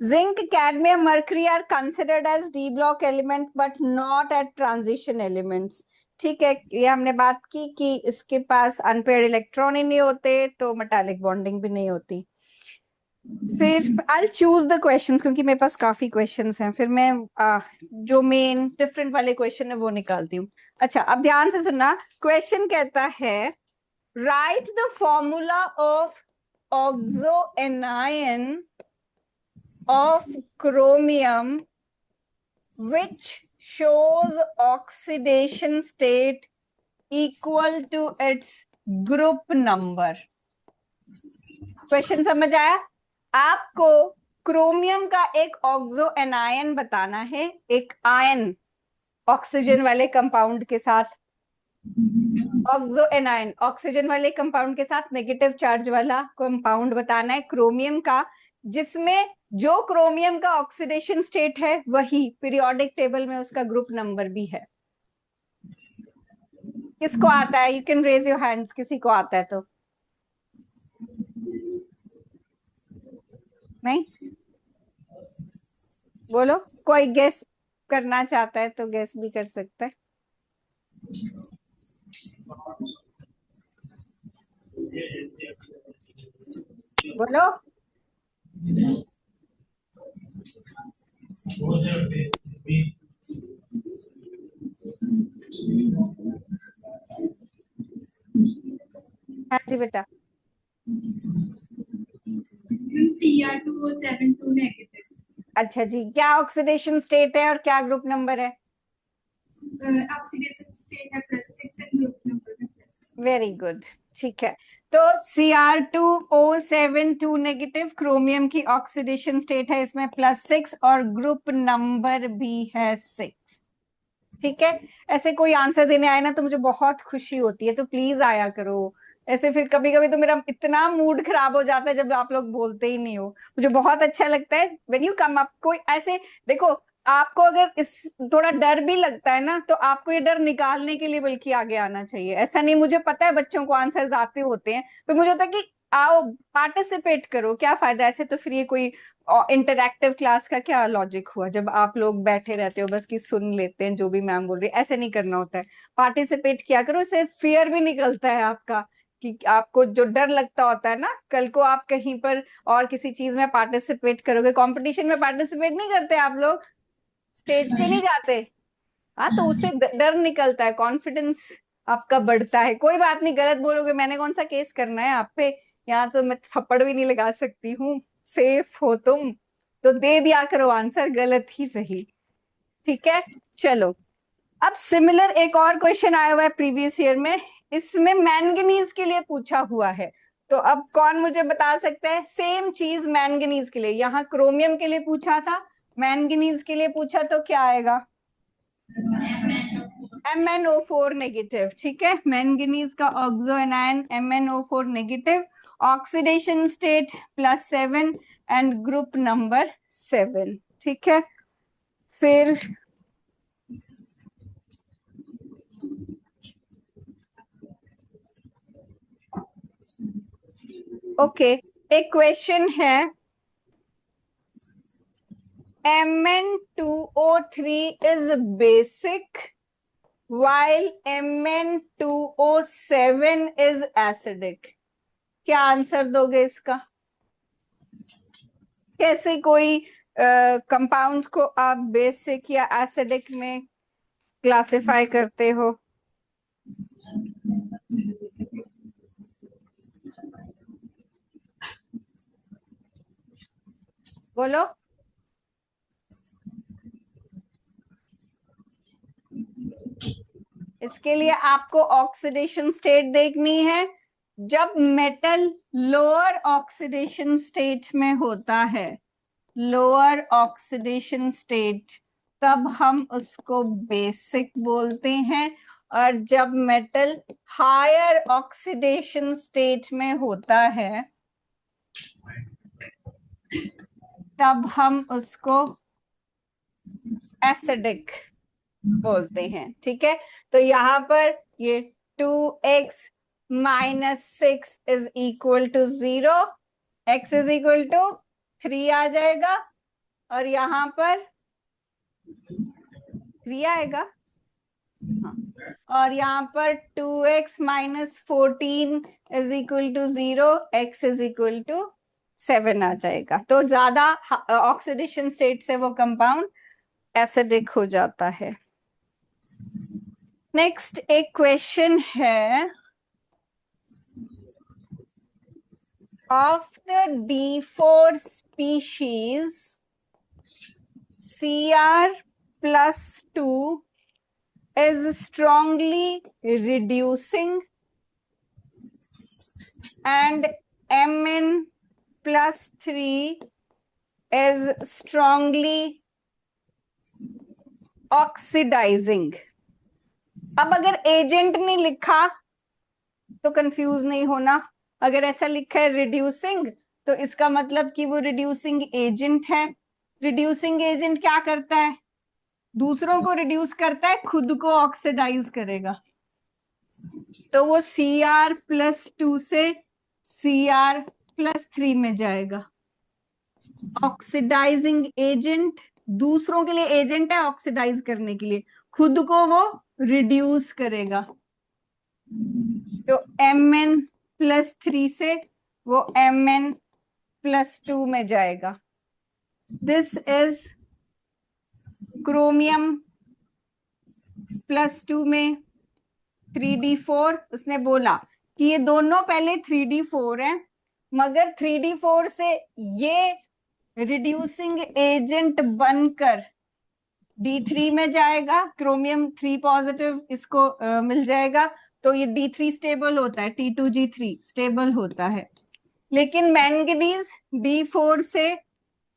zinc, cadmium, mercury are considered as d block element but not at transition elements. ठीक है, ये हमने बात की कि इसके पास अनपेयर्ड इलेक्ट्रॉन ही नहीं होते, तो मेटालिक बॉन्डिंग भी नहीं होती। फिर आई चूज द क्वेश्चंस, क्योंकि मेरे पास काफी क्वेश्चंस हैं, फिर मैं जो मेन डिफरेंट वाले क्वेश्चन है वो निकालती हूँ। अच्छा, अब ध्यान से सुनना, क्वेश्चन कहता है right the formula of oxo anion of chromium which shows oxidation state equal to its group number। Question समझ आया? आपको क्रोमियम का एक ऑक्सो एनायन बताना है, एक आयन ऑक्सीजन वाले कंपाउंड के साथ, ऑक्सो एनायन ऑक्सीजन वाले कंपाउंड के साथ नेगेटिव चार्ज वाला कंपाउंड बताना है क्रोमियम का, जिसमें जो क्रोमियम का ऑक्सीडेशन स्टेट है वही पीरियोडिक टेबल में उसका ग्रुप नंबर भी है। किसको आता है? You can raise your hands, किसी को आता है तो। नहीं बोलो, कोई गेस करना चाहता है तो गेस भी कर सकता है। बोलो। हाँ जी बेटा। Cr2O7 negative. अच्छा जी, क्या ऑक्सीडेशन स्टेट है और क्या ग्रुप नंबर है? ऑक्सीडेशन स्टेट है +6 एंड ग्रुप नंबर है प्लस। वेरी गुड, ठीक है। तो Cr2O7 नेगेटिव क्रोमियम की ऑक्सीडेशन स्टेट है इसमें +6 और ग्रुप नंबर भी है 6। ठीक है, ऐसे कोई आंसर देने आए ना तो मुझे बहुत खुशी होती है, तो प्लीज आया करो ऐसे। फिर कभी कभी तो मेरा इतना मूड खराब हो जाता है जब आप लोग बोलते ही नहीं हो, मुझे बहुत अच्छा लगता है व्हेन यू कम अप। कोई ऐसे देखो, आपको अगर इस थोड़ा डर भी लगता है ना, तो आपको ये डर निकालने के लिए बल्कि आगे आना चाहिए। ऐसा नहीं, मुझे पता है बच्चों को आंसर्स आते होते हैं, पर मुझे होता है कि आओ पार्टिसिपेट करो, क्या फायदा ऐसे, तो फिर ये कोई इंटरैक्टिव क्लास का क्या लॉजिक हुआ जब आप लोग बैठे रहते हो बस कि सुन लेते हैं जो भी मैम बोल रही है। ऐसे नहीं करना होता है, पार्टिसिपेट किया करो, इससे फियर भी निकलता है आपका, कि आपको जो डर लगता होता है ना, कल को आप कहीं पर और किसी चीज में पार्टिसिपेट करोगे, कंपटीशन में पार्टिसिपेट नहीं करते आप लोग, स्टेज पे नहीं जाते, हाँ, तो उससे डर निकलता है, कॉन्फिडेंस आपका बढ़ता है। कोई बात नहीं, गलत बोलोगे, मैंने कौन सा केस करना है आप पे, यहाँ तो मैं थप्पड़ भी नहीं लगा सकती हूँ, सेफ हो तुम, तो दे दिया करो आंसर, गलत ही सही। ठीक है, चलो। अब सिमिलर एक और क्वेश्चन आया हुआ है प्रीवियस ईयर में, इसमें मैंगनीज के लिए पूछा हुआ है। तो अब कौन मुझे बता सकता है, सेम चीज मैंगनीज के लिए, यहाँ क्रोमियम के लिए पूछा था, मैंगनीज के लिए पूछा तो क्या आएगा? MnO4 negative. ठीक है, मैंगनीज का oxo anion MnO4 negative, oxidation state +7 and group number 7। ठीक है, फिर ओके, एक क्वेश्चन है, Mn2O3 is basic while Mn2O7 is acidic. क्या आंसर दोगे इसका? कैसे कोई कंपाउंड को आप बेसिक या एसिडिक में क्लासिफाई करते हो? बोलो। इसके लिए आपको ऑक्सीडेशन स्टेट देखनी है। जब मेटल लोअर ऑक्सीडेशन स्टेट में होता है, लोअर ऑक्सीडेशन स्टेट, तब हम उसको बेसिक बोलते हैं। और जब मेटल हायर ऑक्सीडेशन स्टेट में होता है, तब हम उसको एसिडिक बोलते हैं। ठीक है, तो यहाँ पर ये 2x minus 6 is equal to 0, x is equal to 3 आ जाएगा, और यहाँ पर 3 आएगा। हाँ। और यहाँ पर 2x minus 14 is equal to 0, x is equal to 7 आ जाएगा। तो ज्यादा ऑक्सीडेशन स्टेट से वो कंपाउंड एसिडिक हो जाता है। नेक्स्ट एक क्वेश्चन है, of the D4 species, Cr plus 2 is strongly reducing and Mn plus 3 is strongly oxidizing. अब अगर एजेंट नहीं लिखा तो कंफ्यूज नहीं होना। अगर ऐसा लिखा है रिड्यूसिंग, तो इसका मतलब कि वो रिड्यूसिंग एजेंट है। रिड्यूसिंग एजेंट क्या करता है? दूसरों को रिड्यूस करता है, खुद को ऑक्सीडाइज करेगा। तो वो Cr प्लस 2 से Cr प्लस 3 में जाएगा। ऑक्सीडाइजिंग एजेंट दूसरों के लिए एजेंट है ऑक्सीडाइज करने के लिए, खुद को वो रिड्यूस करेगा। तो Mn प्लस 3 से वो Mn प्लस 2 में जाएगा। दिस इज क्रोमियम प्लस 2 में 3d4। उसने बोला कि ये दोनों पहले 3d4 है, मगर 3d4 से ये रिड्यूसिंग एजेंट बनकर d3 में जाएगा। क्रोमियम 3 पॉजिटिव इसको मिल जाएगा, तो ये d3 स्टेबल होता है, T2G3 स्टेबल होता है। लेकिन मैंगनीज d4 से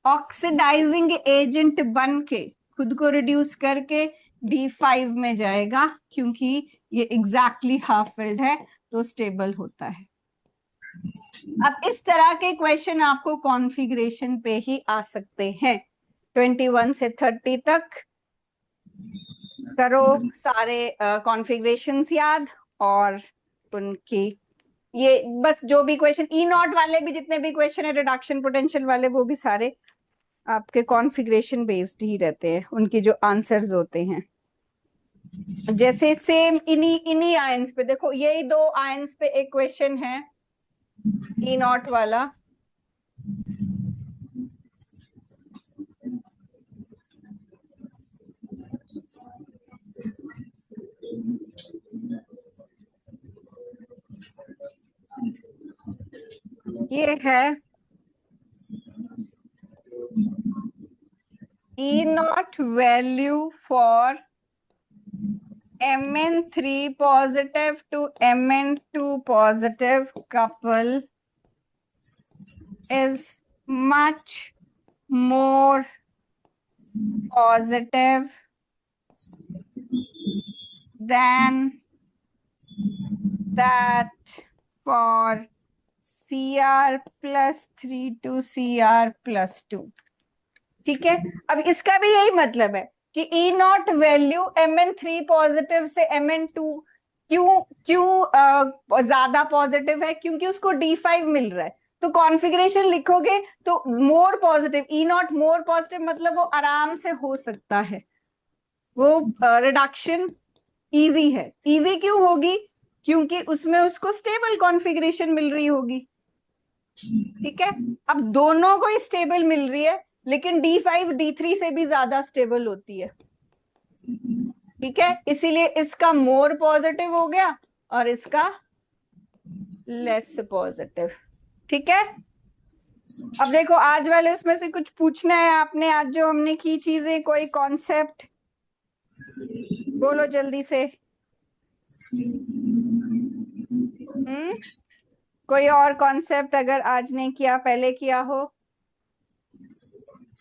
ऑक्सीडाइजिंग एजेंट बन के खुद को रिड्यूस करके d5 में जाएगा, क्योंकि ये एग्जैक्टली हाफ फिल्ड है, तो स्टेबल होता है। अब इस तरह के क्वेश्चन आपको कॉन्फ़िगरेशन पे ही आ सकते हैं। 21 से 30 तक करो सारे कॉन्फ़िगरेशंस याद, और उनकी ये बस जो भी क्वेश्चन E0 वाले भी जितने भी क्वेश्चन है रिडक्शन पोटेंशियल वाले, वो भी सारे आपके कॉन्फ़िगरेशन बेस्ड ही रहते हैं, उनकी जो आंसर्स होते हैं। जैसे सेम इन्हीं आयंस पे देखो, यही 2 आयंस पे एक क्वेश्चन है E0 वाला। ये है E0 value for Mn3 positive to Mn2 positive couple is much more positive than that for Cr plus 3 to Cr plus 2। ठीक है, अब इसका भी यही मतलब है कि E0 वैल्यू Mn3 पॉजिटिव से Mn2 क्यों ज्यादा पॉजिटिव है, क्योंकि उसको D5 मिल रहा है। तो कॉन्फ़िगरेशन लिखोगे तो more positive, E0 more positive मतलब वो आराम से हो सकता है, वो रिडक्शन इजी है। इजी क्यों होगी? क्योंकि उसमें उसको स्टेबल कॉन्फ़िगरेशन मिल रही होगी। ठीक है, अब दोनों को स्टेबल मिल रही है, लेकिन D5 D3 से भी ज्यादा स्टेबल होती है। ठीक है, इसीलिए इसका मोर पॉजिटिव हो गया और इसका लेस पॉजिटिव। ठीक है, अब देखो आज वाले उसमें से कुछ पूछना है आपने, आज जो हमने की चीजें, कोई कॉन्सेप्ट बोलो जल्दी से। कोई और कॉन्सेप्ट अगर आज नहीं किया, पहले किया हो?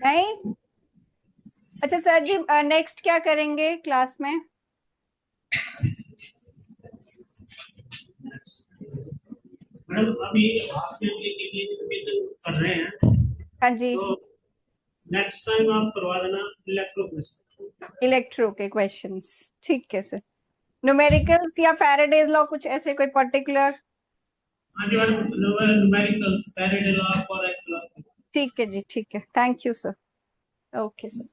नहीं? अच्छा सर जी, नेक्स्ट क्या करेंगे क्लास में? मैडम अभी हाफ ईयरली के लिए रिवीजन कर रहे हैं। हाँ जी, तो नेक्स्ट टाइम आप करवा देना इलेक्ट्रो क्वेश्चन। इलेक्ट्रो के क्वेश्चंस। ठीक है सर। न्यूमेरिकल्स या फैराडेज लॉ, कुछ ऐसे कोई पर्टिकुलर? हाँ जी मैडम, न्यूमेरिकल फैराडे लॉ और एक्स लॉ। ठीक है जी, ठीक है, thank you sir. Okay sir.